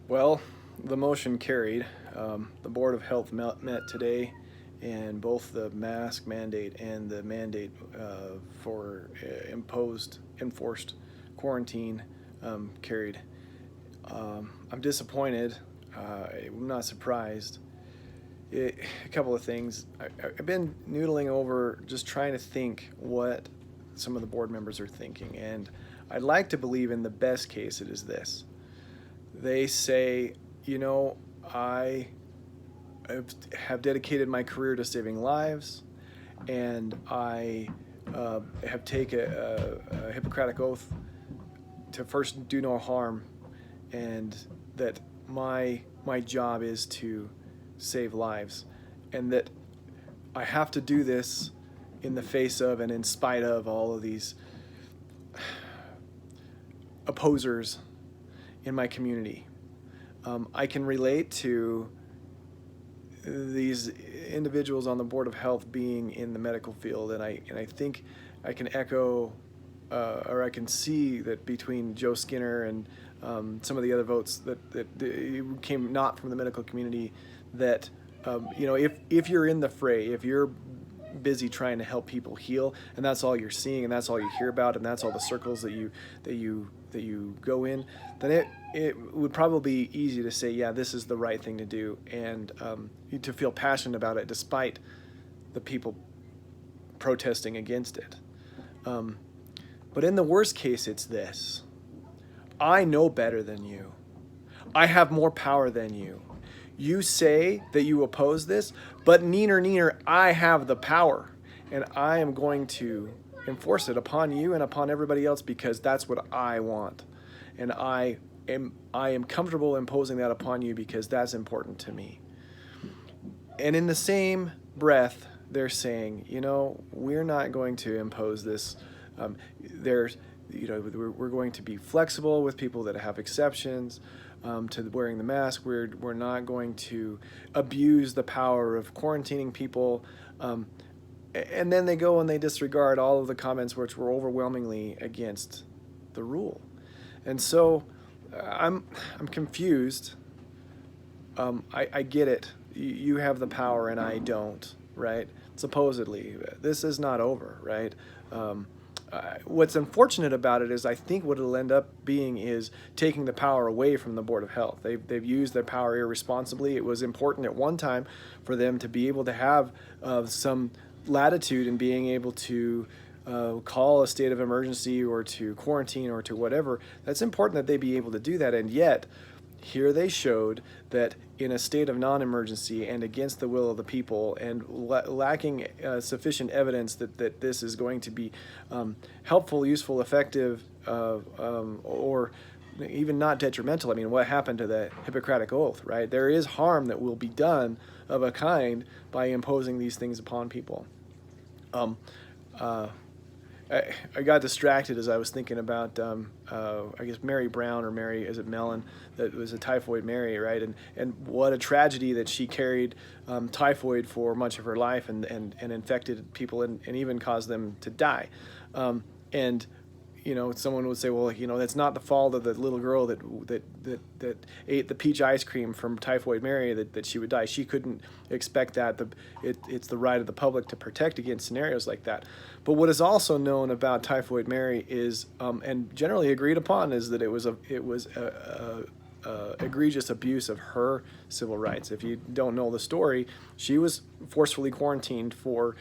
Well, the motion carried. The Board of Health met today, and both the mask mandate and the mandate for enforced quarantine carried. I'm disappointed. I'm not surprised. A couple of things. I've been noodling over just trying to think what some of the board members are thinking, and I'd like to believe in the best case it is this. They say, I have dedicated my career to saving lives, and I have taken a Hippocratic oath to first do no harm, and that my job is to save lives, and that I have to do this in the face of and in spite of all of these opposers in my community. I can relate to these individuals on the Board of Health being in the medical field, and I think I can echo or I can see that between Joe Skinner and some of the other votes that came not from the medical community, that if you're in the fray, if you're busy trying to help people heal, and that's all you're seeing, and that's all you hear about, and that's all the circles that you go in, then it would probably be easy to say, yeah, this is the right thing to do, and to feel passionate about it despite the people protesting against it. But in the worst case, it's this: I know better than you. I have more power than you. You say that you oppose this, but neener, I have the power, and I am going to enforce it upon you and upon everybody else because that's what I want. And I am comfortable imposing that upon you because that's important to me. And in the same breath, they're saying, we're not going to impose this. We're going to be flexible with people that have exceptions to wearing the mask. We're not going to abuse the power of quarantining people. And then they go and they disregard all of the comments which were overwhelmingly against the rule. And so I'm confused. I get it. You have the power and I don't, right? Supposedly. This is not over, right? What's unfortunate about it is I think what it'll end up being is taking the power away from the Board of Health. They've used their power irresponsibly. It was important at one time for them to be able to have some latitude in being able to call a state of emergency or to quarantine or to whatever. That's important that they be able to do that, and yet here they showed that in a state of non-emergency and against the will of the people and lacking sufficient evidence that this is going to be helpful, useful, effective, or even not detrimental. I mean, what happened to the Hippocratic Oath, right? There is harm that will be done of a kind by imposing these things upon people. I got distracted as I was thinking about, I guess, Mary Brown, or Mary, is it Mellon, that was a typhoid Mary, right? And what a tragedy that she carried typhoid for much of her life and infected people and even caused them to die. And someone would say, well, that's not the fault of the little girl that ate the peach ice cream from Typhoid Mary that she would die. She couldn't expect that. It's the right of the public to protect against scenarios like that. But what is also known about Typhoid Mary is, and generally agreed upon, is that it was a egregious abuse of her civil rights. If you don't know the story, she was forcefully quarantined for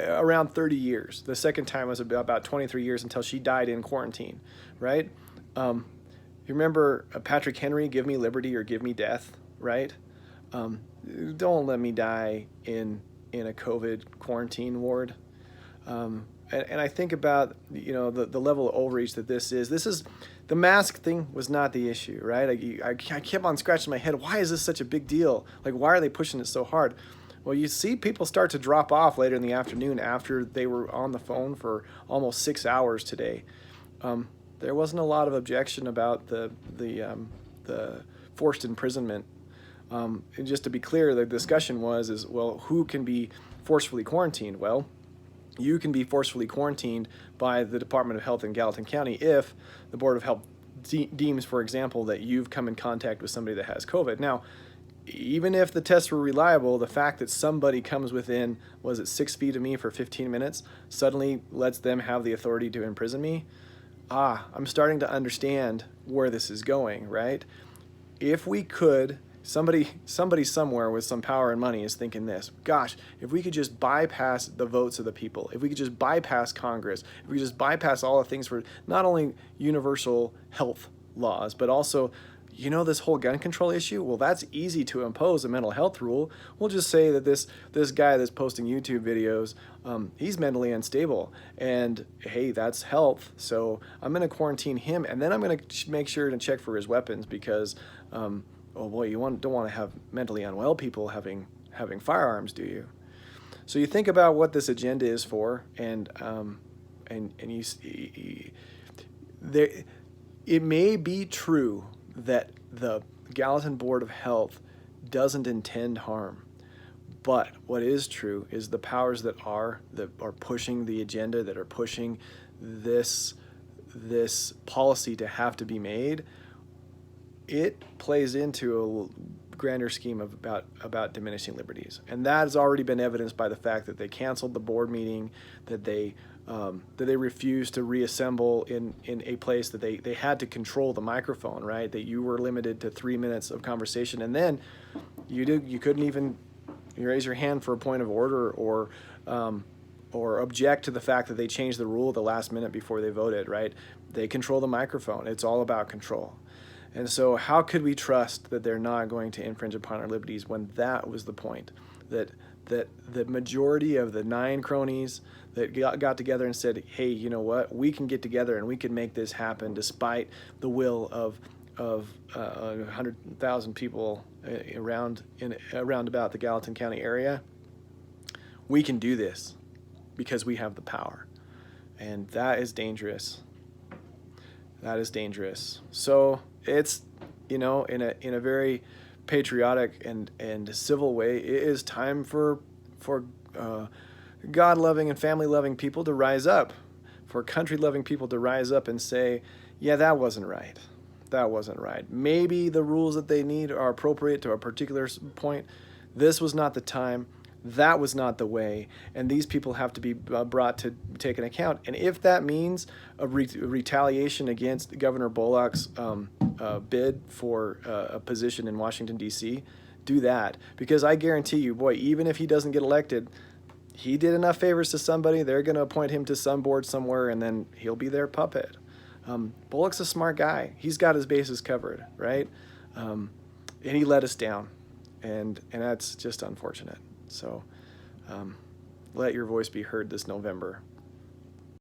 around 30 years. The second time was about 23 years until she died in quarantine, right? You remember Patrick Henry, give me liberty or give me death, right? Don't let me die in a COVID quarantine ward. And I think about, the level of overreach that this is. The mask thing was not the issue, right? I kept on scratching my head. Why is this such a big deal? Like, why are they pushing it so hard? Well, you see people start to drop off later in the afternoon after they were on the phone for almost 6 hours today. There wasn't a lot of objection about the forced imprisonment. And just to be clear, the discussion is, well, who can be forcefully quarantined? Well, you can be forcefully quarantined by the Department of Health in Gallatin County if the Board of Health deems, for example, that you've come in contact with somebody that has COVID. Now, even if the tests were reliable, the fact that somebody comes within, was it 6 feet of me for 15 minutes, suddenly lets them have the authority to imprison me. I'm starting to understand where this is going, right? If we could, somebody somewhere with some power and money is thinking this, gosh, if we could just bypass the votes of the people, if we could just bypass Congress, if we could just bypass all the things for not only universal health laws, but also, this whole gun control issue, well, that's easy to impose a mental health rule. We'll just say that this guy that's posting YouTube videos, he's mentally unstable, and hey, that's health, so I'm going to quarantine him, and then I'm going to make sure to check for his weapons, because oh boy, you don't want to have mentally unwell people having firearms, do you? So you think about what this agenda is for, and it may be true that the Gallatin Board of Health doesn't intend harm, but what is true is the powers that are pushing the agenda, that are pushing this policy to have to be made, it plays into a grander scheme about diminishing liberties, and that has already been evidenced by the fact that they canceled the board meeting, that they refused to reassemble in a place, that they had to control the microphone, right? That you were limited to 3 minutes of conversation, and then you couldn't even raise your hand for a point of order or object to the fact that they changed the rule at the last minute before they voted, right? They control the microphone. It's all about control. And so how could we trust that they're not going to infringe upon our liberties when that was the point? That the majority of the 9 cronies that got together and said, hey, you know what, we can get together and we can make this happen despite the will of 100,000 people around about the Gallatin County area. We can do this because we have the power. And that is dangerous. That is dangerous. So it's, in a very patriotic and civil way, it is time for God-loving and family-loving people to rise up, for country-loving people to rise up and say, yeah, that wasn't right. That wasn't right. Maybe the rules that they need are appropriate to a particular point. This was not the time. That was not the way, and these people have to be brought to take an account. And if that means a retaliation against Governor Bullock's bid for a position in Washington, D.C., do that. Because I guarantee you, boy, even if he doesn't get elected, he did enough favors to somebody, they're going to appoint him to some board somewhere, and then he'll be their puppet. Bullock's a smart guy. He's got his bases covered, right? And he let us down, and that's just unfortunate. So let your voice be heard this November.